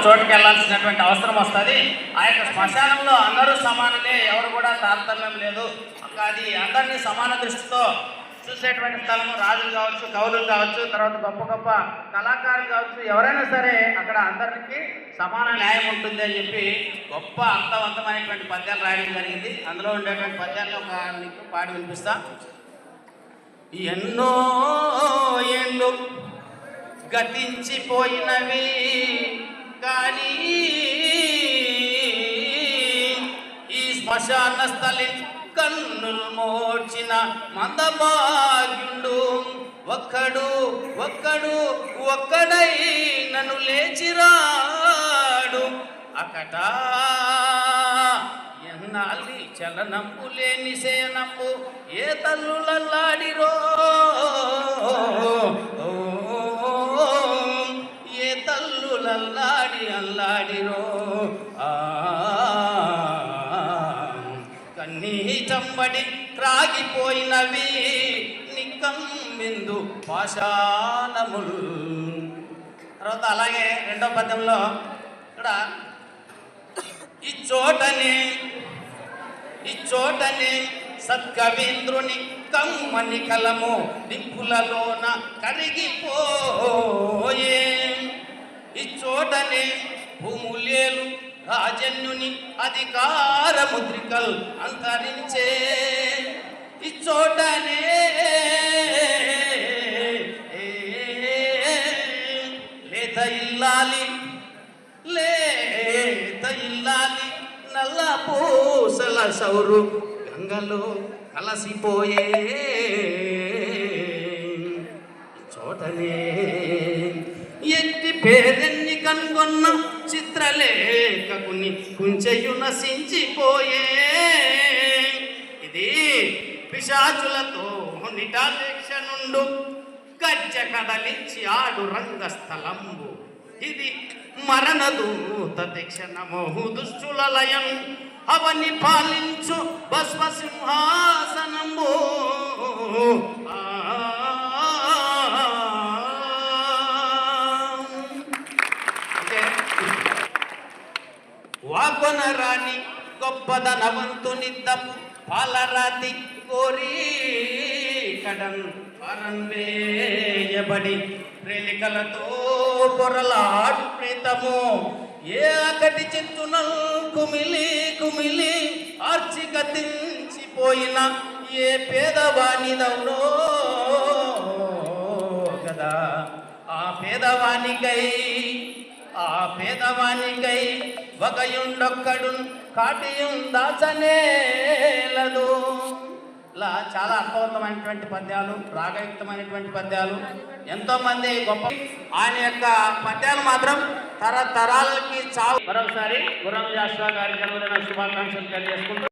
చోటుకి వెళ్ళాల్సినటువంటి అవసరం వస్తుంది. ఆ యొక్క శ్మశానంలో అందరూ సమానమే, ఎవరు కూడా తారతమ్యం లేదు. అది అందరినీ సమాన దృష్టితో చూసేటువంటి స్థలము. రాజులు కావచ్చు, కవులు కావచ్చు, తర్వాత గొప్ప గొప్ప కళాకారులు కావచ్చు, ఎవరైనా సరే అక్కడ అందరికీ సమాన న్యాయం ఉంటుంది అని చెప్పి గొప్ప అర్థవంతమైనటువంటి పద్యాలు రాయడం జరిగింది. అందులో ఉండేటువంటి పద్యాన్ని ఒక నీకు పాడి వినిపిస్తా. ఎన్నో ఏళ్ళు గతించిపోయినవి కానీ ఈ శ్మశాన స్థలి కన్నులు మోడ్చిన మందభాగ్యుడు ఒక్కడై నన్ను లేచిరాడు అకట. ఎన్నాళ్ళి చలనంపు లేని సేనంపు ఏ తల్లులల్లాడిరో, ఏ తల్లులల్లాడిరో. కన్నీటంబడి క్రాగిపోయినవి నిక్కమ్మిందు పాషాణములు. తర్వాత అలాగే రెండో పద్యంలో ఇక్కడ ఈ చోటనే సత్కవీంద్రుని కమ్మని కలము నిప్పులలోన కరిగిపోయే. ఈ చోటనే భూములేలు రాజన్యుని అధికార ముద్రికల్ అంతరించే. ఈ చోటనే లేత ఇల్లాలి నల్ల పూసల సౌరు గంగలో కలసిపోయే. చోటనే ఎట్టి పేరెన్ని కనుగొన్న చిత్రలేఖకుని కుంచెయు నశించిపోయే. ఇది పిశాచులతో నిటాలేక్ష నుండు గజ్జ కదలించి ఆడు రంగస్థలంబు. ఇది మరణదూత దీక్షణమోహు దుష్టుల లయం అవని పాలించు భస్మ సింహాసనంబు. వాకొనరాని గొప్పదనవంతునిద్దం పాలరాతి కోరి కడన్ పరంవేయబడి ప్రేలికలతో పొరలాడు ప్రీతము. ఏ అకటి చిత్తునల్ కుమిలి ఆర్చి గతించిపోయిన ఏ పేదవానిదవునో కదా. ఆ పేదవానికై వగయుండొక్కడు కాటియుం దాచనేలదు. ఇలా చాలా అర్థవంతమైనటువంటి పద్యాలు, రాగయుక్తమైనటువంటి పద్యాలు, ఎంతోమంది గొప్ప ఆయన యొక్క పద్యాలు మాత్రం తరతరాలకి చావు. మరొకసారి గుర్రం జాషువా గారి జన్మదిన శుభాకాంక్షలు తెలియజేసుకుంటూ